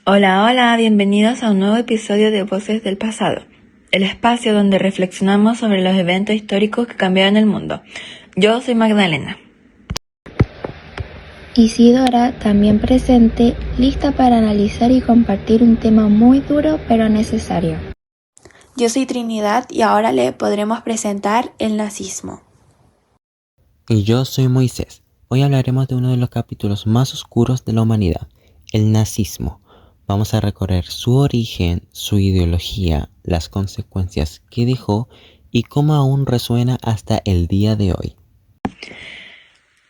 Hola, hola, bienvenidos a un nuevo episodio de Voces del Pasado, el espacio donde reflexionamos sobre los eventos históricos que cambiaron el mundo. Yo soy Magdalena. Isidora, también presente, lista para analizar y compartir un tema muy duro pero necesario. Yo soy Trinidad y ahora le podremos presentar el nazismo. Y yo soy Moisés. Hoy hablaremos de uno de los capítulos más oscuros de la humanidad, el nazismo. Vamos a recorrer su origen, su ideología, las consecuencias que dejó y cómo aún resuena hasta el día de hoy.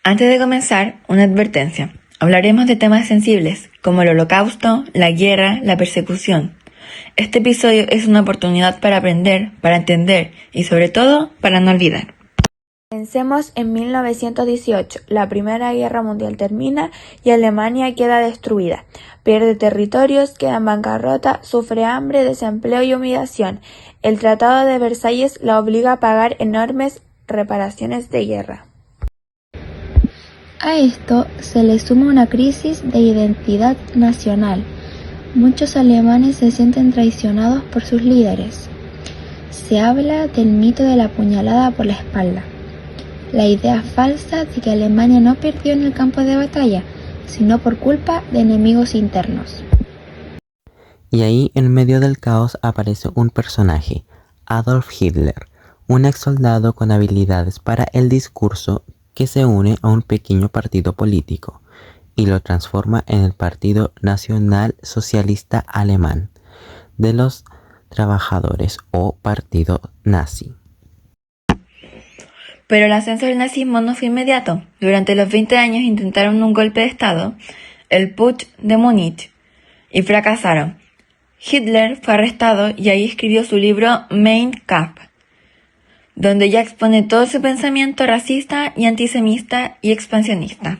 Antes de comenzar, una advertencia. Hablaremos de temas sensibles, como el holocausto, la guerra, la persecución. Este episodio es una oportunidad para aprender, para entender y sobre todo, para no olvidar. Pensemos en 1918, la Primera Guerra Mundial termina y Alemania queda destruida. Pierde territorios, queda en bancarrota, sufre hambre, desempleo y humillación. El Tratado de Versalles la obliga a pagar enormes reparaciones de guerra. A esto se le suma una crisis de identidad nacional. Muchos alemanes se sienten traicionados por sus líderes. Se habla del mito de la puñalada por la espalda. La idea falsa de que Alemania no perdió en el campo de batalla, sino por culpa de enemigos internos. Y ahí, en medio del caos, aparece un personaje, Adolf Hitler, un ex soldado con habilidades para el discurso que se une a un pequeño partido político y lo transforma en el Partido Nacional Socialista Alemán de los Trabajadores o Partido Nazi. Pero el ascenso del nazismo no fue inmediato. Durante los 20 años intentaron un golpe de estado, el Putsch de Múnich, y fracasaron. Hitler fue arrestado y ahí escribió su libro Mein Kampf, donde ya expone todo su pensamiento racista y antisemita y expansionista.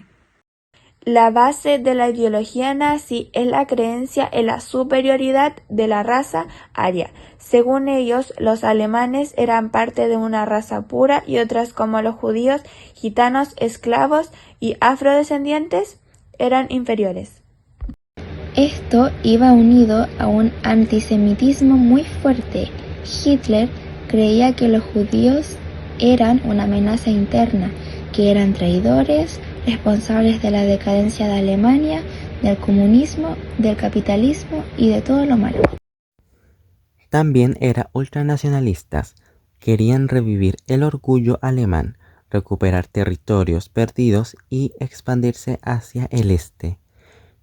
La base de la ideología nazi es la creencia en la superioridad de la raza aria. Según ellos, los alemanes eran parte de una raza pura y otras como los judíos, gitanos, esclavos y afrodescendientes eran inferiores. Esto iba unido a un antisemitismo muy fuerte. Hitler creía que los judíos eran una amenaza interna, que eran traidores, responsables de la decadencia de Alemania, del comunismo, del capitalismo y de todo lo malo. También era ultranacionalistas, querían revivir el orgullo alemán, recuperar territorios perdidos y expandirse hacia el este.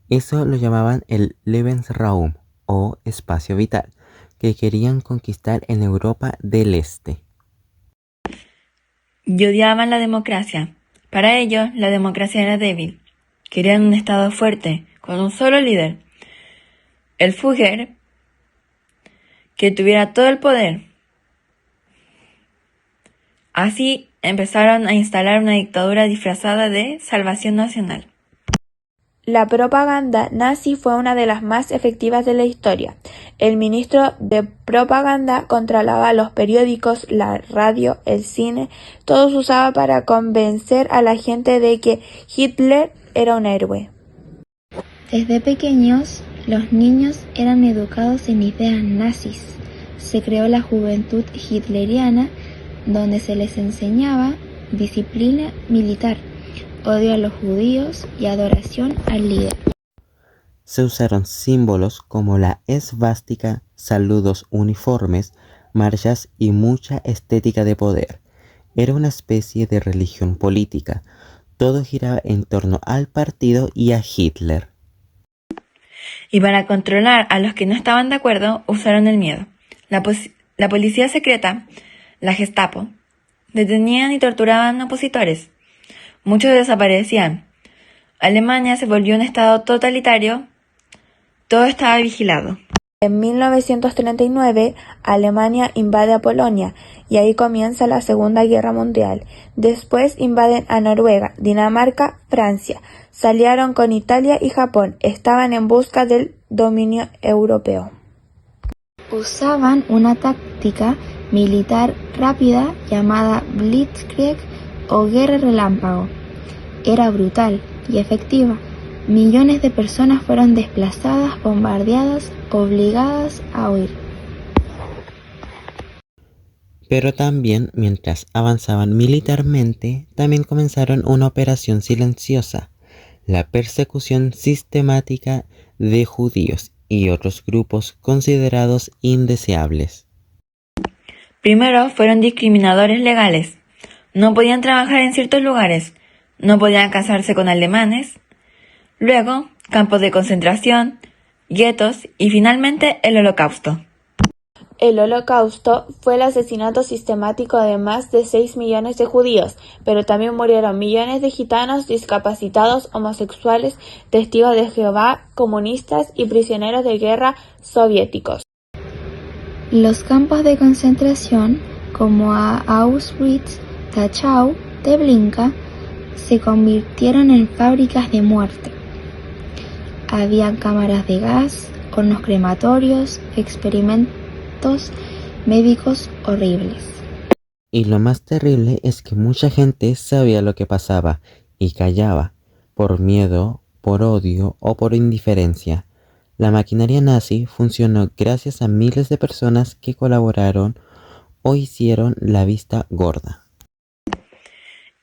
Eso lo llamaban el Lebensraum o espacio vital, que querían conquistar en Europa del Este. Y odiaban la democracia. Para ellos, la democracia era débil. Querían un Estado fuerte, con un solo líder, el Führer, que tuviera todo el poder. Así empezaron a instalar una dictadura disfrazada de salvación nacional. La propaganda nazi fue una de las más efectivas de la historia. El ministro de propaganda controlaba los periódicos, la radio, el cine, todo se usaba para convencer a la gente de que Hitler era un héroe. Desde pequeños, los niños eran educados en ideas nazis. Se creó la juventud hitleriana, donde se les enseñaba disciplina militar, odio a los judíos y adoración al líder. Se usaron símbolos como la esvástica, saludos uniformes, marchas y mucha estética de poder. Era una especie de religión política. Todo giraba en torno al partido y a Hitler. Y para controlar a los que no estaban de acuerdo, usaron el miedo. La policía secreta, la Gestapo, detenían y torturaban opositores. Muchos desaparecían. Alemania se volvió un estado totalitario. Todo estaba vigilado. En 1939, Alemania invade a Polonia y ahí comienza la Segunda Guerra Mundial. Después invaden a Noruega, Dinamarca, Francia. Se aliaron con Italia y Japón. Estaban en busca del dominio europeo. Usaban una táctica militar rápida llamada Blitzkrieg o guerra relámpago. Era brutal y efectiva, Millones de personas fueron desplazadas, bombardeadas, obligadas a huir. Pero también, mientras avanzaban militarmente, también comenzaron una operación silenciosa, la persecución sistemática de judíos y otros grupos considerados indeseables. Primero fueron discriminadores legales. No podían trabajar en ciertos lugares. No podían casarse con alemanes. Luego, campos de concentración, guetos y finalmente el Holocausto. El Holocausto fue el asesinato sistemático de más de 6 millones de judíos, pero también murieron millones de gitanos, discapacitados, homosexuales, testigos de Jehová, comunistas y prisioneros de guerra soviéticos. Los campos de concentración, como Auschwitz, Dachau, Treblinka, se convirtieron en fábricas de muerte. Había cámaras de gas, hornos crematorios, experimentos médicos horribles. Y lo más terrible es que mucha gente sabía lo que pasaba y callaba, por miedo, por odio o por indiferencia. La maquinaria nazi funcionó gracias a miles de personas que colaboraron o hicieron la vista gorda.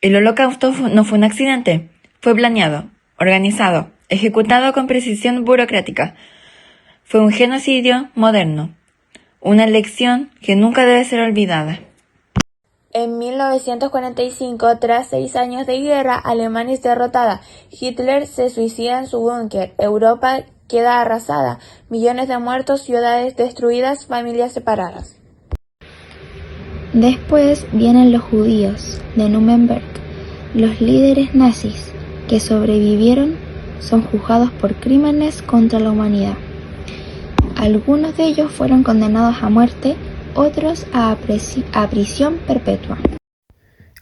El Holocausto no fue un accidente, fue planeado, organizado, ejecutado con precisión burocrática. Fue un genocidio moderno, una lección que nunca debe ser olvidada. En 1945, tras 6 años de guerra, Alemania es derrotada. Hitler se suicida en su búnker. Europa queda arrasada. Millones de muertos, ciudades destruidas, familias separadas. Después vienen los judíos de Nuremberg. Los líderes nazis que sobrevivieron son juzgados por crímenes contra la humanidad. Algunos de ellos fueron condenados a muerte, otros a prisión perpetua.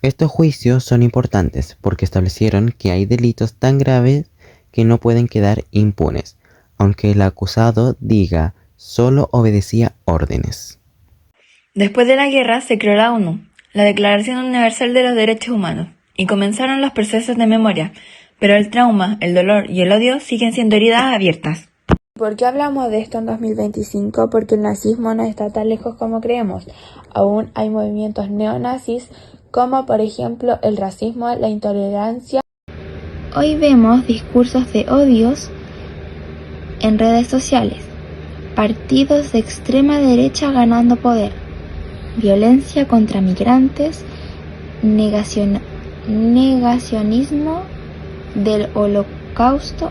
Estos juicios son importantes porque establecieron que hay delitos tan graves que no pueden quedar impunes, aunque el acusado diga solo obedecía órdenes. Después de la guerra se creó la ONU, la Declaración Universal de los Derechos Humanos, y comenzaron los procesos de memoria, pero el trauma, el dolor y el odio siguen siendo heridas abiertas. ¿Por qué hablamos de esto en 2025? Porque el nazismo no está tan lejos como creemos. Aún hay movimientos neonazis, como por ejemplo el racismo, la intolerancia. Hoy vemos discursos de odios en redes sociales, partidos de extrema derecha ganando poder, violencia contra migrantes, negacionismo del Holocausto,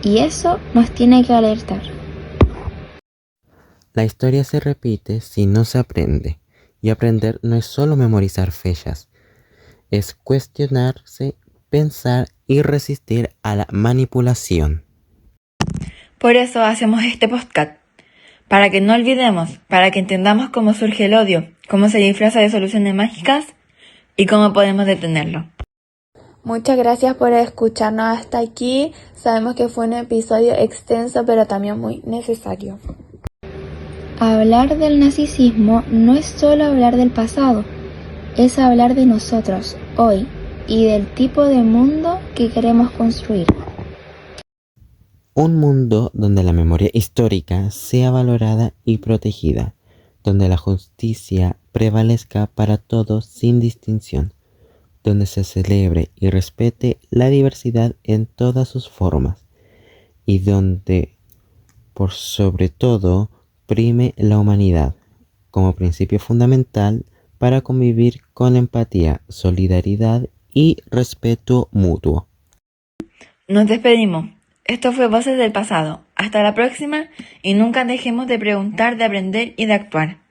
y eso nos tiene que alertar. La historia se repite si no se aprende, y aprender no es solo memorizar fechas, es cuestionarse, pensar y resistir a la manipulación. Por eso hacemos este podcast, para que no olvidemos, para que entendamos cómo surge el odio, cómo se disfraza de soluciones mágicas y cómo podemos detenerlo. Muchas gracias por escucharnos hasta aquí. Sabemos que fue un episodio extenso, pero también muy necesario. Hablar del nazismo no es solo hablar del pasado, es hablar de nosotros, hoy, y del tipo de mundo que queremos construir. Un mundo donde la memoria histórica sea valorada y protegida, donde la justicia prevalezca para todos sin distinción, donde se celebre y respete la diversidad en todas sus formas, y donde, por sobre todo, prime la humanidad como principio fundamental para convivir con empatía, solidaridad y respeto mutuo. Nos despedimos. Esto fue Voces del Pasado. Hasta la próxima y nunca dejemos de preguntar, de aprender y de actuar.